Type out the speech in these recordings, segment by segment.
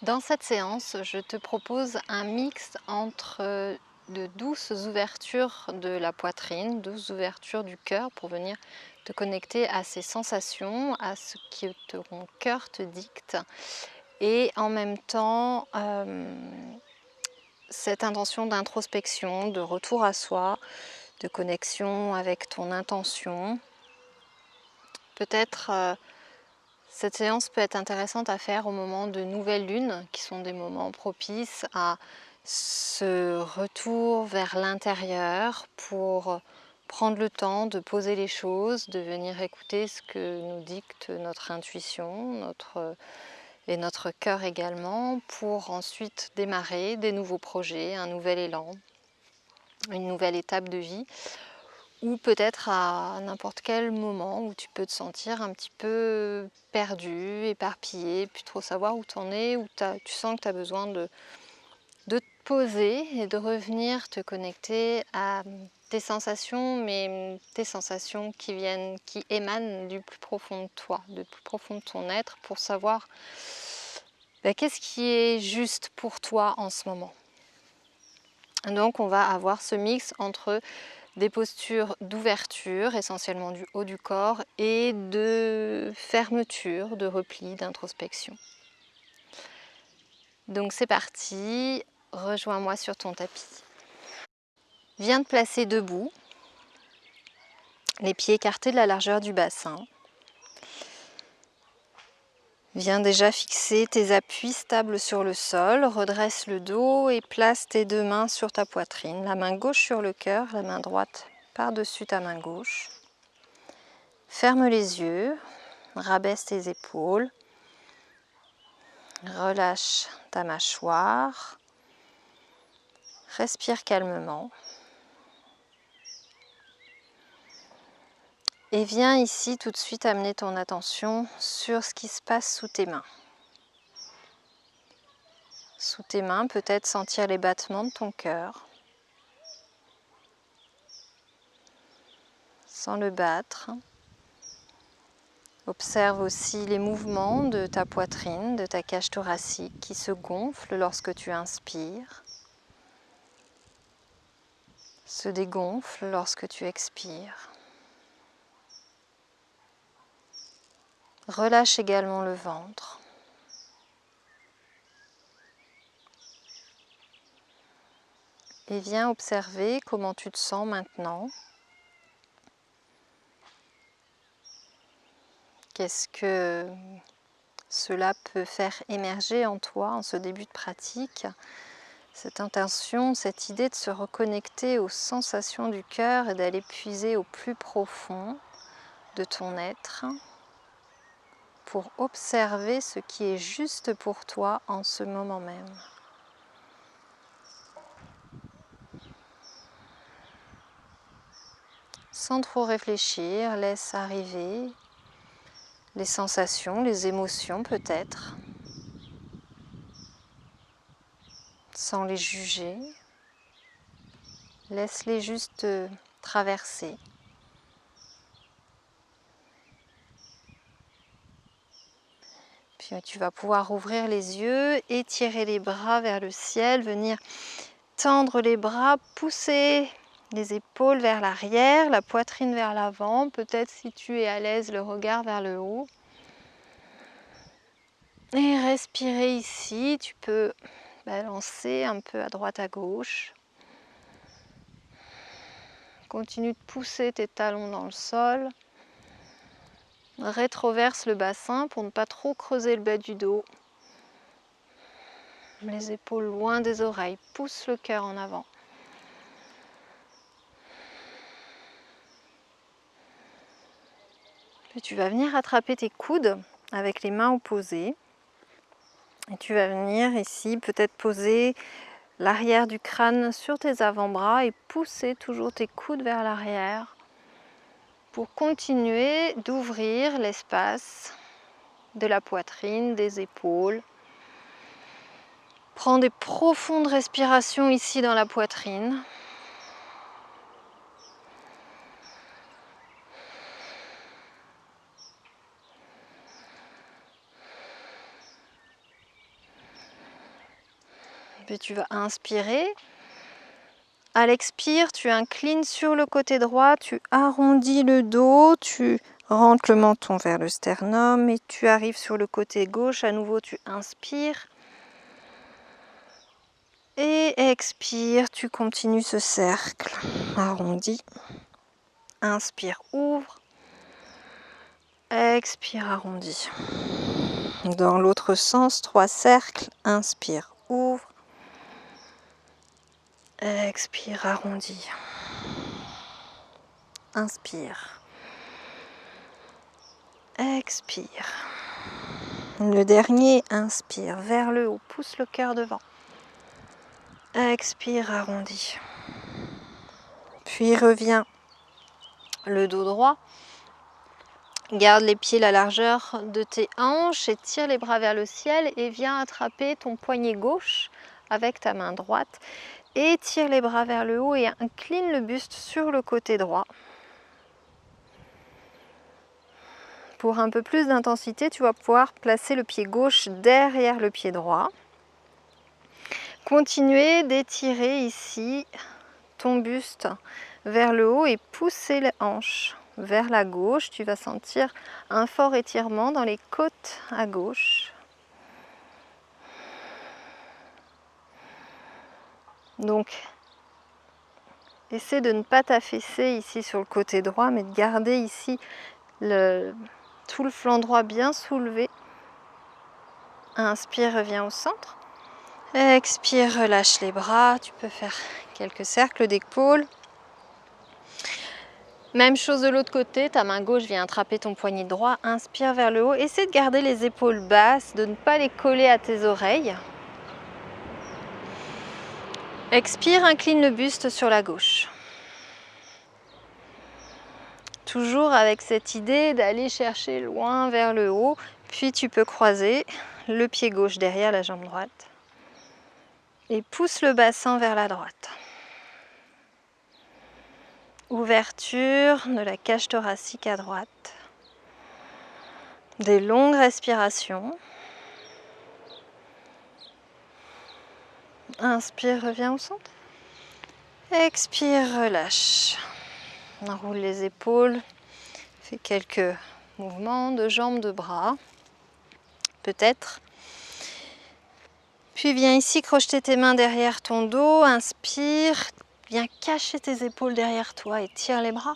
Dans cette séance, je te propose un mix entre de douces ouvertures de la poitrine, douces ouvertures du cœur pour venir te connecter à ces sensations, à ce que ton cœur te dicte et en même temps cette intention d'introspection, de retour à soi, de connexion avec ton intention. Peut-être cette séance peut être intéressante à faire au moment de nouvelles lunes, qui sont des moments propices à ce retour vers l'intérieur pour prendre le temps de poser les choses, de venir écouter ce que nous dicte notre intuition, et notre cœur également, pour ensuite démarrer des nouveaux projets, un nouvel élan, une nouvelle étape de vie. Ou peut-être à n'importe quel moment où tu peux te sentir un petit peu perdu, éparpillé, plus trop savoir où tu en es, où tu sens que tu as besoin de te poser et de revenir te connecter à tes sensations, mais tes sensations qui émanent du plus profond de toi, du plus profond de ton être, pour savoir qu'est-ce qui est juste pour toi en ce moment. Donc on va avoir ce mix entre des postures d'ouverture, essentiellement du haut du corps, et de fermeture, de repli, d'introspection. Donc c'est parti, rejoins-moi sur ton tapis. Viens te placer debout, les pieds écartés de la largeur du bassin. Viens déjà fixer tes appuis stables sur le sol, redresse le dos et place tes deux mains sur ta poitrine, la main gauche sur le cœur, la main droite par-dessus ta main gauche. Ferme les yeux, rabaisse tes épaules, relâche ta mâchoire, respire calmement et viens ici tout de suite amener ton attention sur ce qui se passe sous tes mains. Sous tes mains, peut-être sentir les battements de ton cœur, sans le battre. Observe aussi les mouvements de ta poitrine, de ta cage thoracique qui se gonfle lorsque tu inspires, se dégonfle lorsque tu expires. Relâche également le ventre. Et viens observer comment tu te sens maintenant. Qu'est-ce que cela peut faire émerger en toi en ce début de pratique? Cette intention, cette idée de se reconnecter aux sensations du cœur et d'aller puiser au plus profond de ton être pour observer ce qui est juste pour toi en ce moment même. Sans trop réfléchir, laisse arriver les sensations, les émotions peut-être, sans les juger. Laisse-les juste traverser. Puis tu vas pouvoir ouvrir les yeux, étirer les bras vers le ciel, venir tendre les bras, pousser les épaules vers l'arrière, la poitrine vers l'avant, peut-être si tu es à l'aise, le regard vers le haut. Et respirer ici, tu peux balancer un peu à droite à gauche. Continue de pousser tes talons dans le sol. Rétroverse le bassin pour ne pas trop creuser le bas du dos. Les épaules loin des oreilles, pousse le cœur en avant. Puis tu vas venir attraper tes coudes avec les mains opposées. Et tu vas venir ici peut-être poser l'arrière du crâne sur tes avant-bras et pousser toujours tes coudes vers l'arrière pour continuer d'ouvrir l'espace de la poitrine, des épaules. Prends des profondes respirations ici dans la poitrine. Puis tu vas inspirer. À l'expire, tu inclines sur le côté droit, tu arrondis le dos, tu rentres le menton vers le sternum et tu arrives sur le côté gauche. À nouveau, tu inspires. Et expire, tu continues ce cercle arrondi. Inspire, ouvre. Expire, arrondi. Dans l'autre sens, 3 cercles. Inspire, ouvre. Expire, arrondi. Inspire. Expire. Le dernier, inspire vers le haut, pousse le cœur devant. Expire, arrondi. Puis reviens le dos droit. Garde les pieds la largeur de tes hanches et tire les bras vers le ciel et viens attraper ton poignet gauche avec ta main droite et tire les bras vers le haut et incline le buste sur le côté droit. Pour un peu plus d'intensité, tu vas pouvoir placer le pied gauche derrière le pied droit. Continuez d'étirer ici ton buste vers le haut et pousser les hanches vers la gauche. Tu vas sentir un fort étirement dans les côtes à gauche. Donc, essaie de ne pas t'affaisser ici sur le côté droit, mais de garder ici tout le flanc droit bien soulevé. Inspire, reviens au centre. Expire, relâche les bras. Tu peux faire quelques cercles d'épaules. Même chose de l'autre côté, ta main gauche vient attraper ton poignet droit. Inspire vers le haut. Essaie de garder les épaules basses, de ne pas les coller à tes oreilles. Expire, incline le buste sur la gauche. Toujours avec cette idée d'aller chercher loin vers le haut. Puis tu peux croiser le pied gauche derrière la jambe droite. Et pousse le bassin vers la droite. Ouverture de la cage thoracique à droite. Des longues respirations. Inspire, reviens au centre. Expire, relâche. Enroule les épaules. Fais quelques mouvements de jambes, de bras. Peut-être. Puis viens ici crocheter tes mains derrière ton dos. Inspire. Viens cacher tes épaules derrière toi et tire les bras.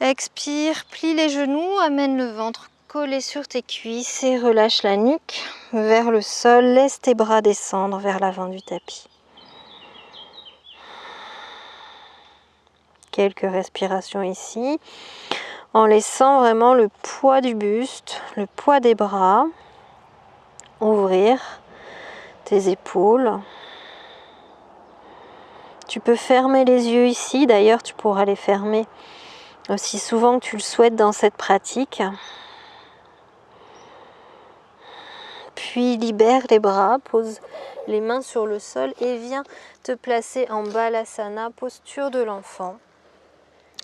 Expire, plie les genoux, amène le ventre collé sur tes cuisses et relâche la nuque vers le sol. Laisse tes bras descendre vers l'avant du tapis. Quelques respirations ici, en laissant vraiment le poids du buste, le poids des bras, ouvrir tes épaules. Tu peux fermer les yeux ici, d'ailleurs tu pourras les fermer aussi souvent que tu le souhaites dans cette pratique. Puis libère les bras, pose les mains sur le sol et viens te placer en Balasana, posture de l'enfant.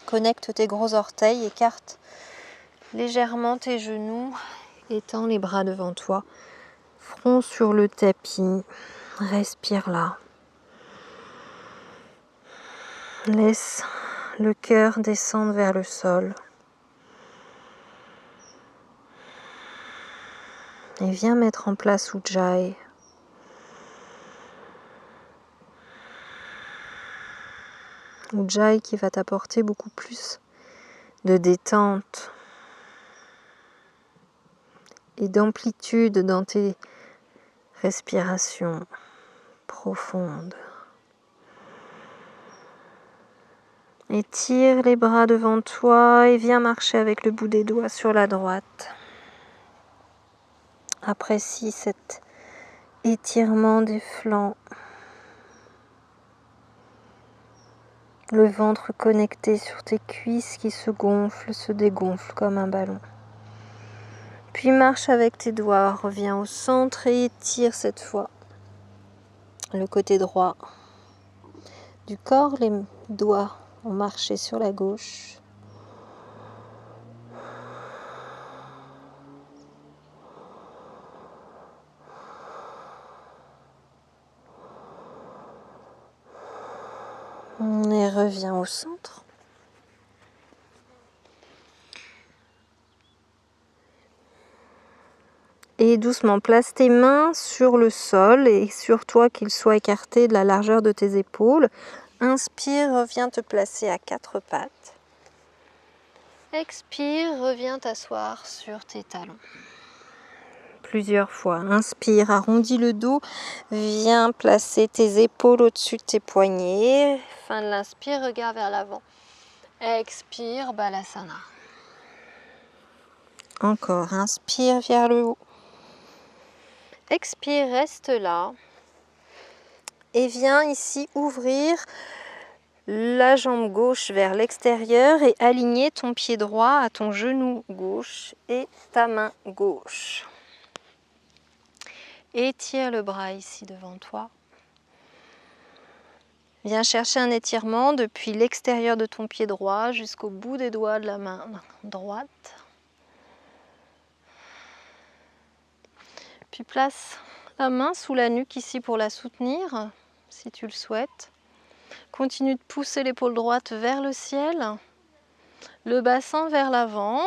Connecte tes gros orteils, écarte légèrement tes genoux, étends les bras devant toi, front sur le tapis, respire là. Laisse le cœur descendre vers le sol. Et viens mettre en place Ujjayi. Ujjayi qui va t'apporter beaucoup plus de détente et d'amplitude dans tes respirations profondes. Étire les bras devant toi et viens marcher avec le bout des doigts sur la droite. Apprécie cet étirement des flancs. Le ventre connecté sur tes cuisses qui se gonflent, se dégonflent comme un ballon. Puis marche avec tes doigts, reviens au centre et étire cette fois le côté droit du corps. Les doigts ont marché sur la gauche. Et reviens au centre. Et doucement, place tes mains sur le sol et sur toi qu'ils soient écartés de la largeur de tes épaules. Inspire, reviens te placer à quatre pattes. Expire, reviens t'asseoir sur tes talons. Plusieurs fois. Inspire, arrondis le dos. Viens placer tes épaules au-dessus de tes poignets. Fin de l'inspire, regarde vers l'avant. Expire, Balasana. Encore, inspire vers le haut. Expire, reste là. Et viens ici ouvrir la jambe gauche vers l'extérieur et aligner ton pied droit à ton genou gauche et ta main gauche. Étire le bras ici devant toi. Viens chercher un étirement depuis l'extérieur de ton pied droit jusqu'au bout des doigts de la main droite. Puis place la main sous la nuque ici pour la soutenir, si tu le souhaites. Continue de pousser l'épaule droite vers le ciel, le bassin vers l'avant.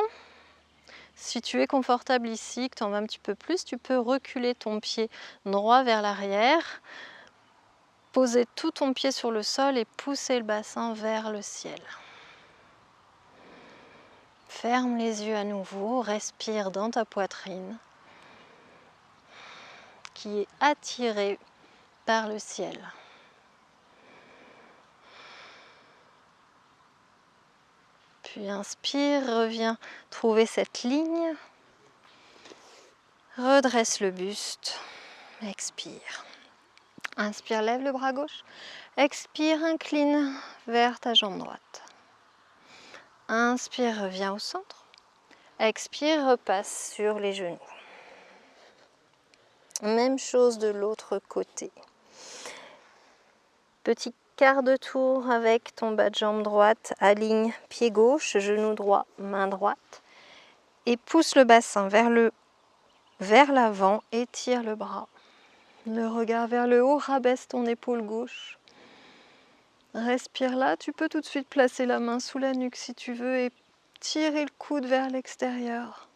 Si tu es confortable ici, que tu en veux un petit peu plus, tu peux reculer ton pied droit vers l'arrière, poser tout ton pied sur le sol et pousser le bassin vers le ciel. Ferme les yeux à nouveau, respire dans ta poitrine qui est attirée par le ciel. Puis inspire, reviens trouver cette ligne. Redresse le buste. Expire. Inspire, lève le bras gauche. Expire, incline vers ta jambe droite. Inspire, reviens au centre. Expire, repasse sur les genoux. Même chose de l'autre côté. Petit quart de tour avec ton bas de jambe droite, aligne pied gauche, genou droit, main droite et pousse le bassin vers l'avant, étire le bras. Le regard vers le haut, rabaisse ton épaule gauche. Respire là, tu peux tout de suite placer la main sous la nuque si tu veux et tirer le coude vers l'extérieur.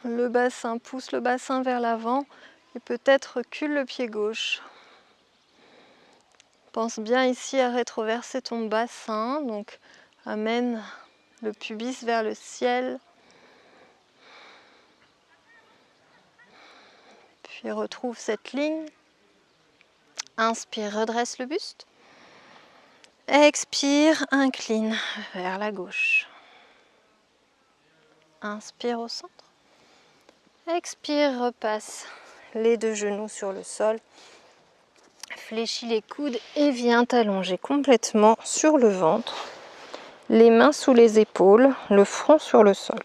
Le bassin, pousse le bassin vers l'avant et peut-être recule le pied gauche. Pense bien ici à rétroverser ton bassin, donc amène le pubis vers le ciel. Puis retrouve cette ligne. Inspire, redresse le buste. Expire, incline vers la gauche. Inspire au centre. Expire, repasse les deux genoux sur le sol. Fléchis les coudes et viens t'allonger complètement sur le ventre. Les mains sous les épaules, le front sur le sol.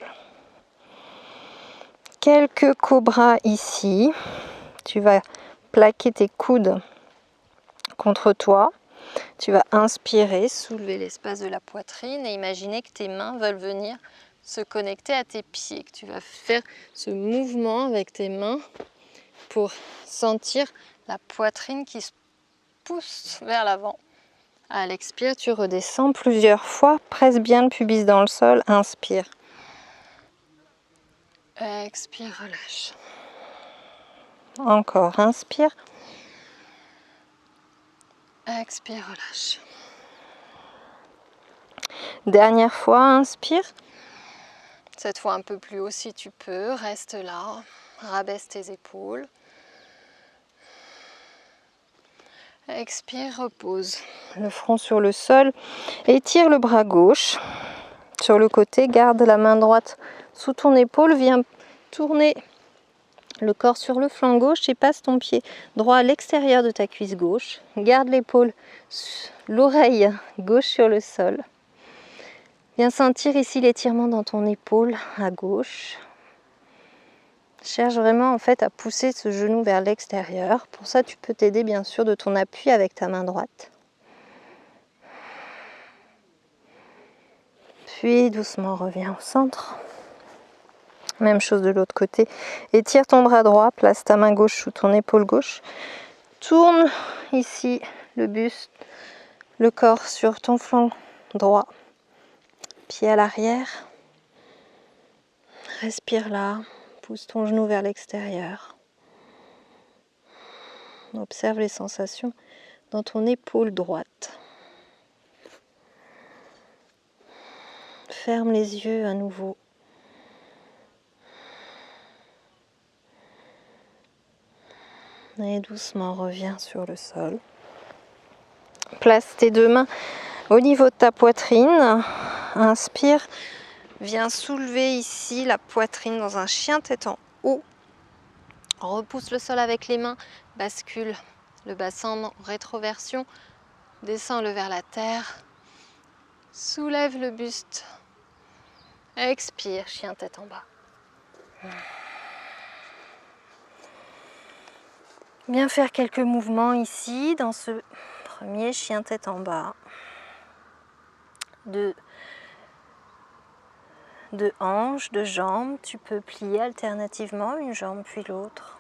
Quelques cobras ici. Tu vas plaquer tes coudes contre toi. Tu vas inspirer, soulever l'espace de la poitrine et imaginer que tes mains veulent venir se connecter à tes pieds. Que tu vas faire ce mouvement avec tes mains pour sentir la poitrine qui se pousse vers l'avant. À l'expire, tu redescends plusieurs fois. Presse bien le pubis dans le sol. Inspire. Expire, relâche. Encore, inspire. Expire, relâche. Dernière fois, inspire. Cette fois un peu plus haut si tu peux. Reste là. Rabaisse tes épaules. Expire, repose. Le front sur le sol. Étire le bras gauche sur le côté. Garde la main droite sous ton épaule. Viens tourner le corps sur le flanc gauche et passe ton pied droit à l'extérieur de ta cuisse gauche. Garde l'épaule, l'oreille gauche sur le sol. Viens sentir ici l'étirement dans ton épaule à gauche. Cherche vraiment en fait à pousser ce genou vers l'extérieur. Pour ça, tu peux t'aider bien sûr de ton appui avec ta main droite. Puis doucement reviens au centre. Même chose de l'autre côté. Étire ton bras droit, place ta main gauche sous ton épaule gauche. Tourne ici le buste le corps sur ton flanc droit, pied à l'arrière. Respire là, pousse ton genou vers l'extérieur. Observe les sensations dans ton épaule droite. Ferme les yeux à nouveau. Et doucement reviens sur le sol. Place tes deux mains au niveau de ta poitrine. Inspire. Viens soulever ici la poitrine dans un chien tête en haut. Repousse le sol avec les mains. Bascule le bassin en rétroversion. Descends-le vers la terre. Soulève le buste. Expire, chien tête en bas. Bien faire quelques mouvements ici dans ce premier chien tête en bas. De hanches, de jambes, tu peux plier alternativement une jambe puis l'autre.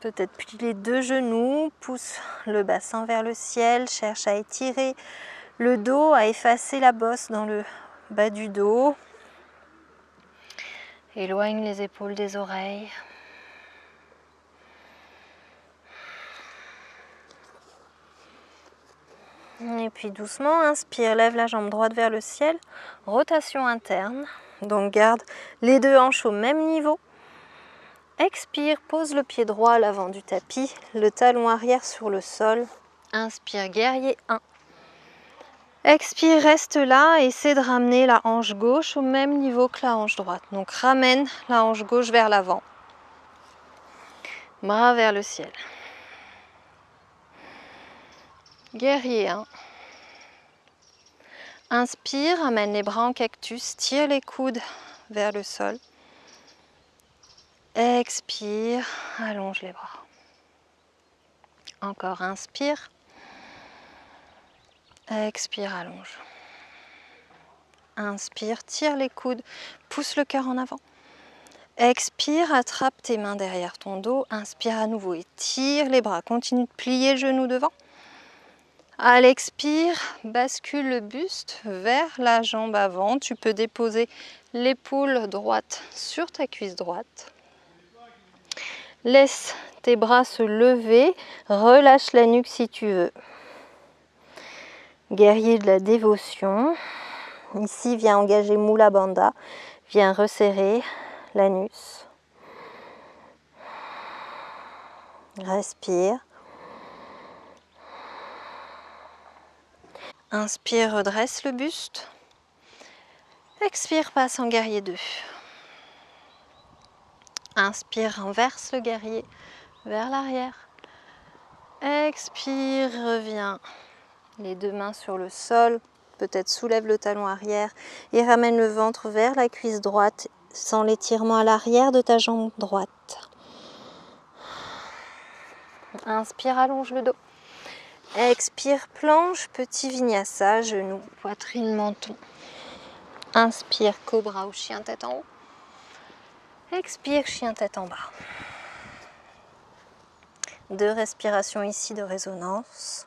Peut-être plie les deux genoux, pousse le bassin vers le ciel, cherche à étirer le dos, à effacer la bosse dans le bas du dos. Éloigne les épaules des oreilles. Et puis doucement, inspire, lève la jambe droite vers le ciel, rotation interne. Donc garde les deux hanches au même niveau. Expire, pose le pied droit à l'avant du tapis, le talon arrière sur le sol. Inspire, guerrier 1. Expire, reste là, essaie de ramener la hanche gauche au même niveau que la hanche droite. Donc ramène la hanche gauche vers l'avant. Bras vers le ciel. Guerrier 1. Inspire, amène les bras en cactus, tire les coudes vers le sol. Expire, allonge les bras. Encore, inspire. Expire, allonge. Inspire, tire les coudes, pousse le cœur en avant. Expire, attrape tes mains derrière ton dos. Inspire à nouveau et tire les bras. Continue de plier le genou devant. À l'expire, bascule le buste vers la jambe avant. Tu peux déposer l'épaule droite sur ta cuisse droite. Laisse tes bras se lever. Relâche la nuque si tu veux. Guerrier de la dévotion. Ici, viens engager Mula Bandha. Viens resserrer l'anus. Respire. Inspire, redresse le buste. Expire, passe en guerrier 2. Inspire, renverse le guerrier vers l'arrière. Expire, reviens. Les deux mains sur le sol. Peut-être soulève le talon arrière et ramène le ventre vers la cuisse droite sans l'étirement à l'arrière de ta jambe droite. Inspire, allonge le dos. Expire, planche, petit vinyasa, genou, poitrine, menton. Inspire, cobra ou chien tête en haut. Expire, chien tête en bas. 2 respirations ici de résonance.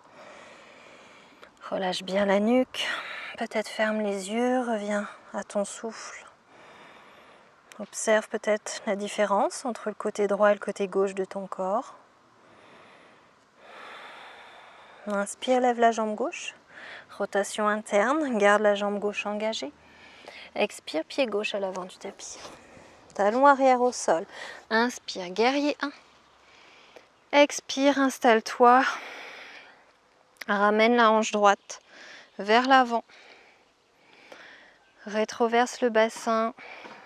Relâche bien la nuque. Peut-être ferme les yeux, reviens à ton souffle. Observe peut-être la différence entre le côté droit et le côté gauche de ton corps. Inspire, lève la jambe gauche. Rotation interne, garde la jambe gauche engagée. Expire, pied gauche à l'avant du tapis. Talon arrière au sol. Inspire, guerrier 1. Expire, installe-toi. Ramène la hanche droite vers l'avant. Rétroverse le bassin.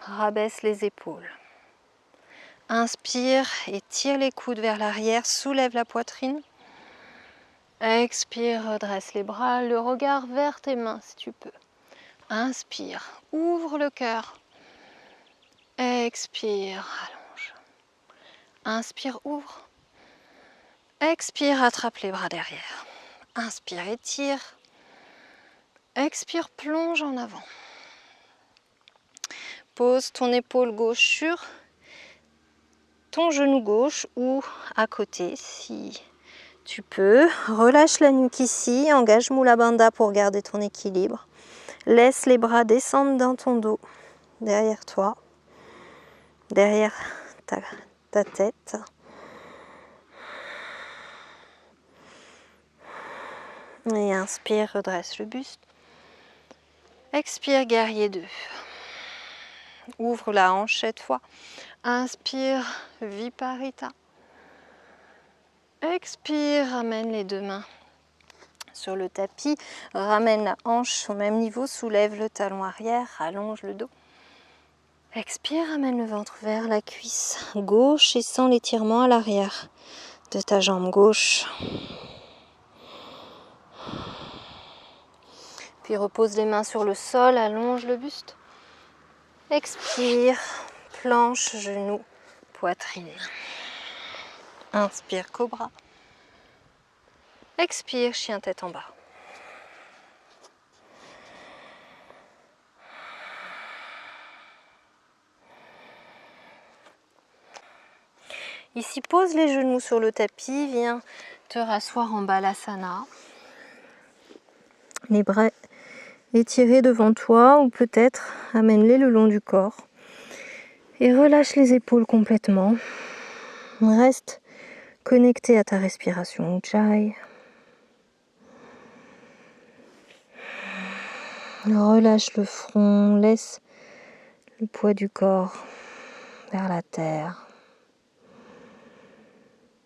Rabaisse les épaules. Inspire et tire les coudes vers l'arrière. Soulève la poitrine. Expire, redresse les bras. Le regard vers tes mains si tu peux. Inspire, ouvre le cœur. Expire, allonge. Inspire, ouvre. Expire, attrape les bras derrière. Inspire, étire. Expire, plonge en avant. Pose ton épaule gauche sur ton genou gauche ou à côté si Tu peux, relâche la nuque ici, engage Mula Bandha pour garder ton équilibre. Laisse les bras descendre dans ton dos, derrière toi, derrière ta tête. Et inspire, redresse le buste. Expire, guerrier 2. Ouvre la hanche cette fois. Inspire, Viparita. Expire, ramène les deux mains sur le tapis. Ramène la hanche au même niveau, soulève le talon arrière, allonge le dos. Expire, ramène le ventre vers la cuisse gauche et sens l'étirement à l'arrière de ta jambe gauche. Puis repose les mains sur le sol, allonge le buste. Expire, planche, genou, poitrine. Inspire, cobra. Expire, chien tête en bas. Ici, pose les genoux sur le tapis, viens te rasseoir en balasana. Les bras étirés devant toi ou peut-être amène-les le long du corps. Et relâche les épaules complètement. Reste connecté à ta respiration Ujjayi. Relâche le front, laisse le poids du corps vers la terre.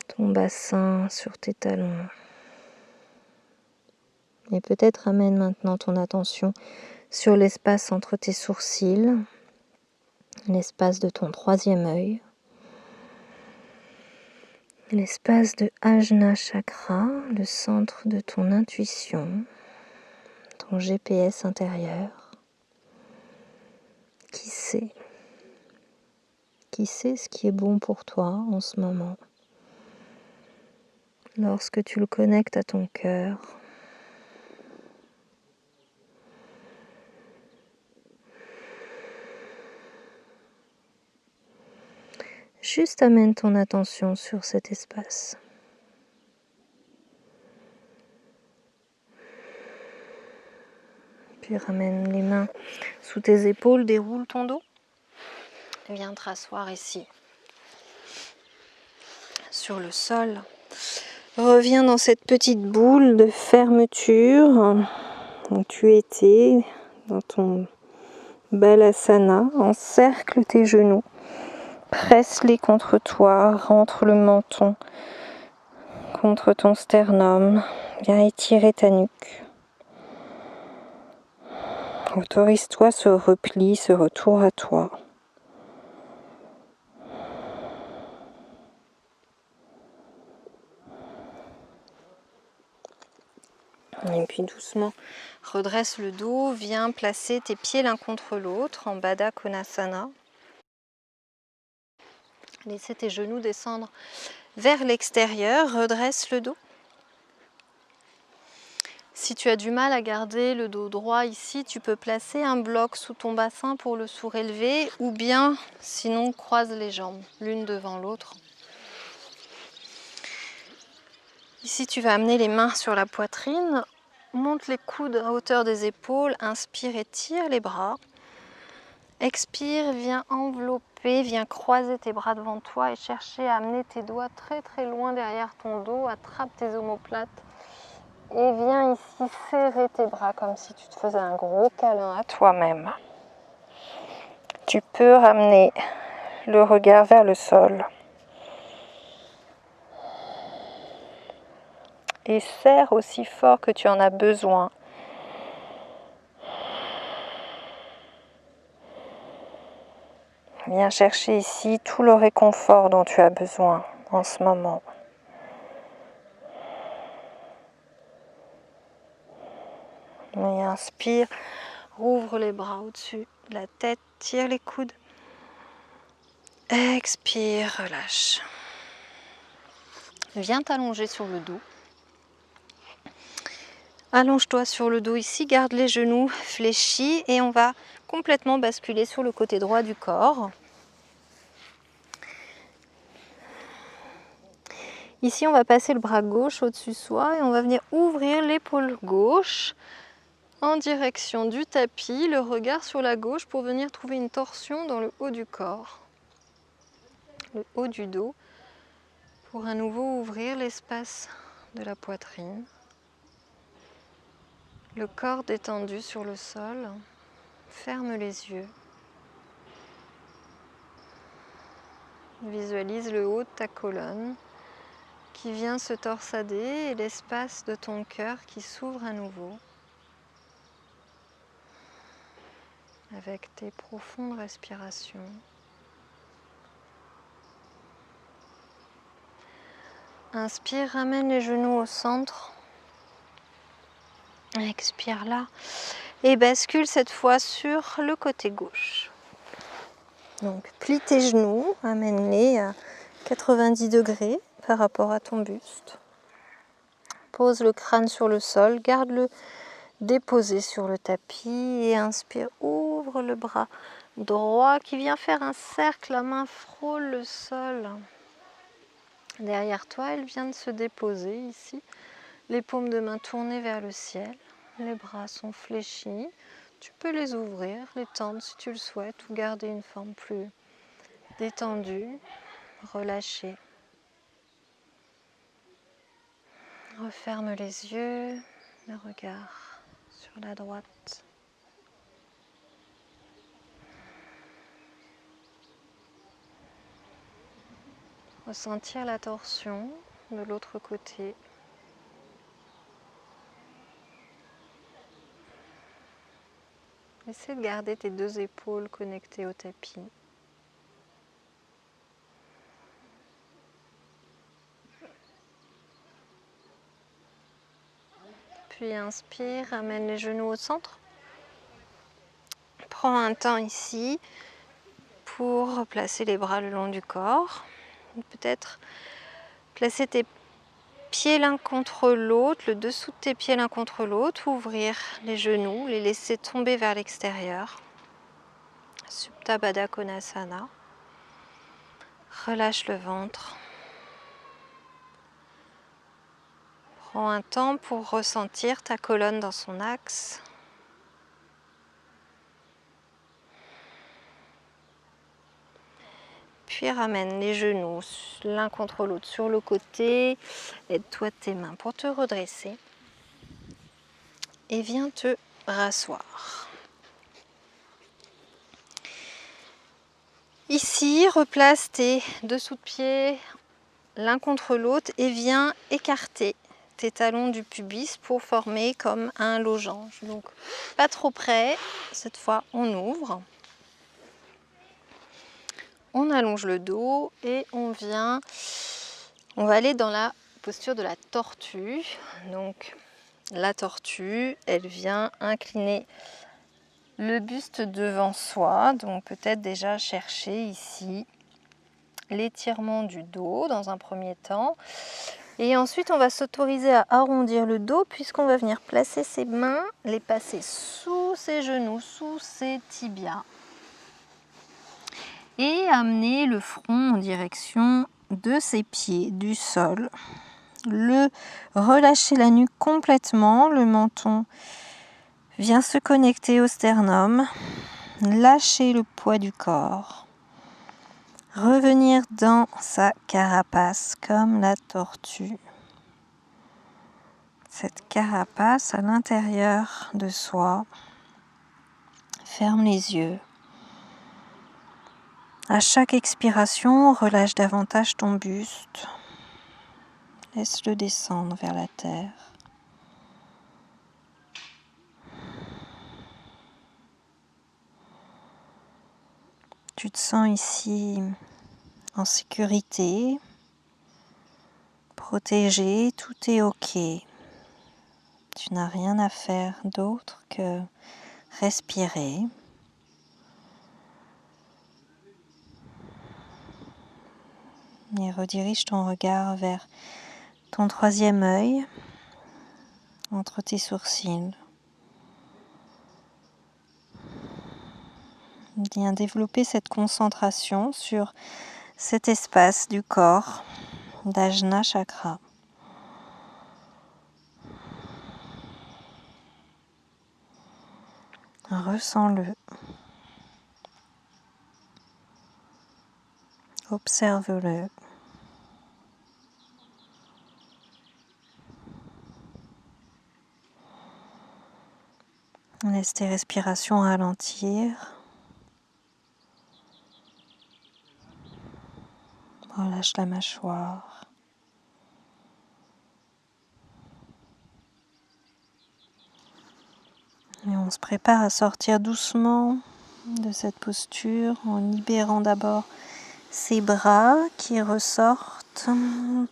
Ton bassin sur tes talons. Et peut-être amène maintenant ton attention sur l'espace entre tes sourcils, l'espace de ton troisième œil, l'espace de Ajna Chakra, le centre de ton intuition, ton GPS intérieur. Qui sait ce qui est bon pour toi en ce moment? Lorsque tu le connectes à ton cœur, juste amène ton attention sur cet espace. Puis ramène les mains sous tes épaules, déroule ton dos. Viens te rasseoir ici, sur le sol. Reviens dans cette petite boule de fermeture où tu étais, dans ton balasana. Encercle tes genoux, presse-les contre toi, rentre le menton contre ton sternum. Viens étirer ta nuque. Autorise-toi ce repli, ce retour à toi. Et puis doucement, redresse le dos, viens placer tes pieds l'un contre l'autre en Baddha Konasana. Laissez tes genoux descendre vers l'extérieur, redresse le dos. Si tu as du mal à garder le dos droit ici, tu peux placer un bloc sous ton bassin pour le surélever ou bien, sinon, croise les jambes l'une devant l'autre. Ici, tu vas amener les mains sur la poitrine, monte les coudes à hauteur des épaules, inspire et tire les bras. Expire, viens envelopper, viens croiser tes bras devant toi et chercher à amener tes doigts très très loin derrière ton dos, attrape tes omoplates et viens ici serrer tes bras comme si tu te faisais un gros câlin à toi-même. Tu peux ramener le regard vers le sol. Et serre aussi fort que tu en as besoin. Viens chercher ici tout le réconfort dont tu as besoin en ce moment. Et inspire, ouvre les bras au-dessus de la tête, tire les coudes. Expire, relâche. Viens t'allonger sur le dos. Allonge-toi sur le dos ici, garde les genoux fléchis et on va complètement basculer sur le côté droit du corps. Ici, on va passer le bras gauche au-dessus de soi et on va venir ouvrir l'épaule gauche en direction du tapis, le regard sur la gauche pour venir trouver une torsion dans le haut du corps, le haut du dos, pour à nouveau ouvrir l'espace de la poitrine. Le corps détendu sur le sol, ferme les yeux. Visualise le haut de ta colonne qui vient se torsader et l'espace de ton cœur qui s'ouvre à nouveau avec tes profondes respirations. Inspire, ramène les genoux au centre. Expire là et bascule cette fois sur le côté gauche. Donc plie tes genoux, amène-les à 90 degrés par rapport à ton buste. Pose le crâne sur le sol, garde-le déposé sur le tapis et inspire, ouvre le bras droit qui vient faire un cercle, la main frôle le sol. Derrière toi, elle vient de se déposer ici, les paumes de main tournées vers le ciel, les bras sont fléchis. Tu peux les ouvrir, les tendre si tu le souhaites ou garder une forme plus détendue, relâchée. Referme les yeux, le regard sur la droite. Ressentir la torsion de l'autre côté. Essaie de garder tes deux épaules connectées au tapis. Puis inspire, amène les genoux au centre. Prends un temps ici pour placer les bras le long du corps. Peut-être placer tes pieds l'un contre l'autre, le dessous de tes pieds l'un contre l'autre, ouvrir les genoux, les laisser tomber vers l'extérieur. Supta Baddha Konasana. Relâche le ventre. Prends un temps pour ressentir ta colonne dans son axe. Puis ramène les genoux l'un contre l'autre sur le côté. Aide-toi de tes mains pour te redresser. Et viens te rasseoir. Ici, replace tes dessous de pied l'un contre l'autre et viens écarter tes talons du pubis pour former comme un losange. Donc pas trop près, cette fois on ouvre. On allonge le dos et on va aller dans la posture de la tortue. Donc la tortue, elle vient incliner le buste devant soi. Donc peut-être déjà chercher ici l'étirement du dos dans un premier temps. Et ensuite on va s'autoriser à arrondir le dos puisqu'on va venir placer ses mains, les passer sous ses genoux, sous ses tibias. Et amener le front en direction de ses pieds, du sol. Relâcher la nuque complètement, le menton vient se connecter au sternum. Lâcher le poids du corps. Revenir dans sa carapace comme la tortue. Cette carapace à l'intérieur de soi. Ferme les yeux. À chaque expiration, relâche davantage ton buste. Laisse-le descendre vers la terre. Tu te sens ici en sécurité, protégé, tout est ok. Tu n'as rien à faire d'autre que respirer. Et redirige ton regard vers ton troisième œil, entre tes sourcils. Viens développer cette concentration sur cet espace du corps d'Ajna Chakra. Ressens-le. Observe-le. Laisse tes respirations ralentir. Relâche la mâchoire. Et on se prépare à sortir doucement de cette posture en libérant d'abord ses bras qui ressortent.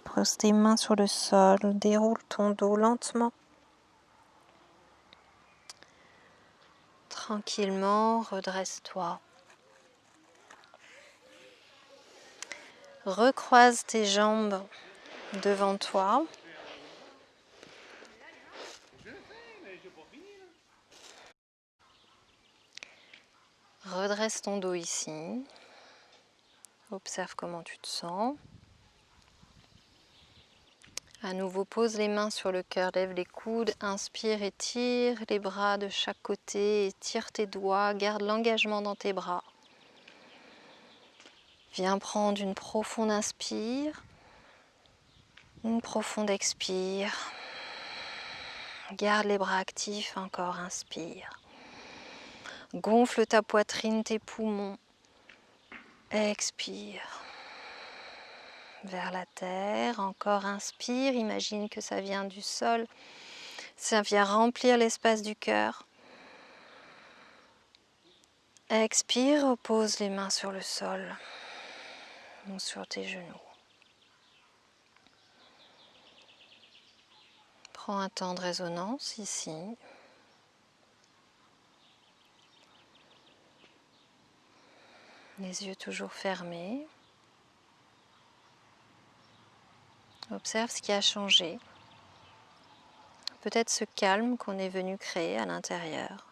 Pose tes mains sur le sol, déroule ton dos lentement. Tranquillement, redresse-toi. Recroise tes jambes devant toi. Redresse ton dos ici. Observe comment tu te sens. À nouveau, pose les mains sur le cœur, lève les coudes, inspire, étire les bras de chaque côté, étire tes doigts, garde l'engagement dans tes bras. Viens prendre une profonde inspire, une profonde expire. Garde les bras actifs, encore inspire. Gonfle ta poitrine, tes poumons. Expire. Vers la terre, encore inspire, imagine que ça vient du sol. Ça vient remplir l'espace du cœur. Expire, pose les mains sur le sol ou sur tes genoux. Prends un temps de résonance ici. Les yeux toujours fermés. Observe ce qui a changé. Peut-être ce calme qu'on est venu créer à l'intérieur.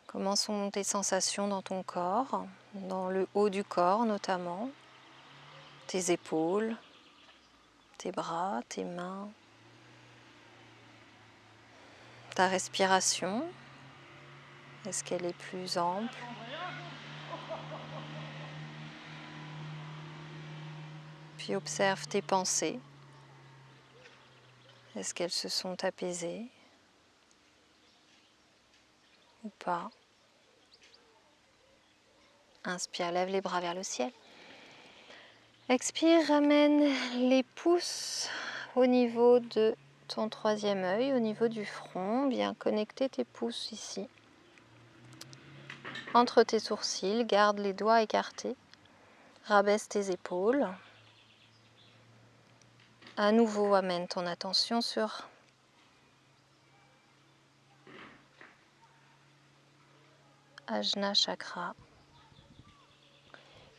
Comment sont tes sensations dans ton corps, dans le haut du corps notamment, tes épaules, tes bras, tes mains, ta respiration, est-ce qu'elle est plus ample? Puis observe tes pensées, est-ce qu'elles se sont apaisées ou pas? Inspire, lève les bras vers le ciel. Expire, ramène les pouces au niveau de ton troisième œil, au niveau du front. Viens connecter tes pouces ici. Entre tes sourcils, garde les doigts écartés. Rabaisse tes épaules. À nouveau, amène ton attention sur Ajna Chakra.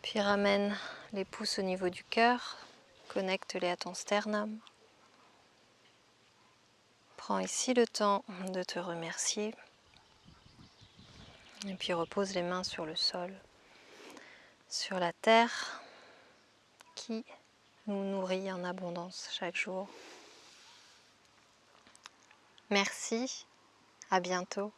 Puis ramène les pouces au niveau du cœur, connecte-les à ton sternum. Prends ici le temps de te remercier. Et puis repose les mains sur le sol, sur la terre qui nous nourrit en abondance chaque jour. Merci, à bientôt.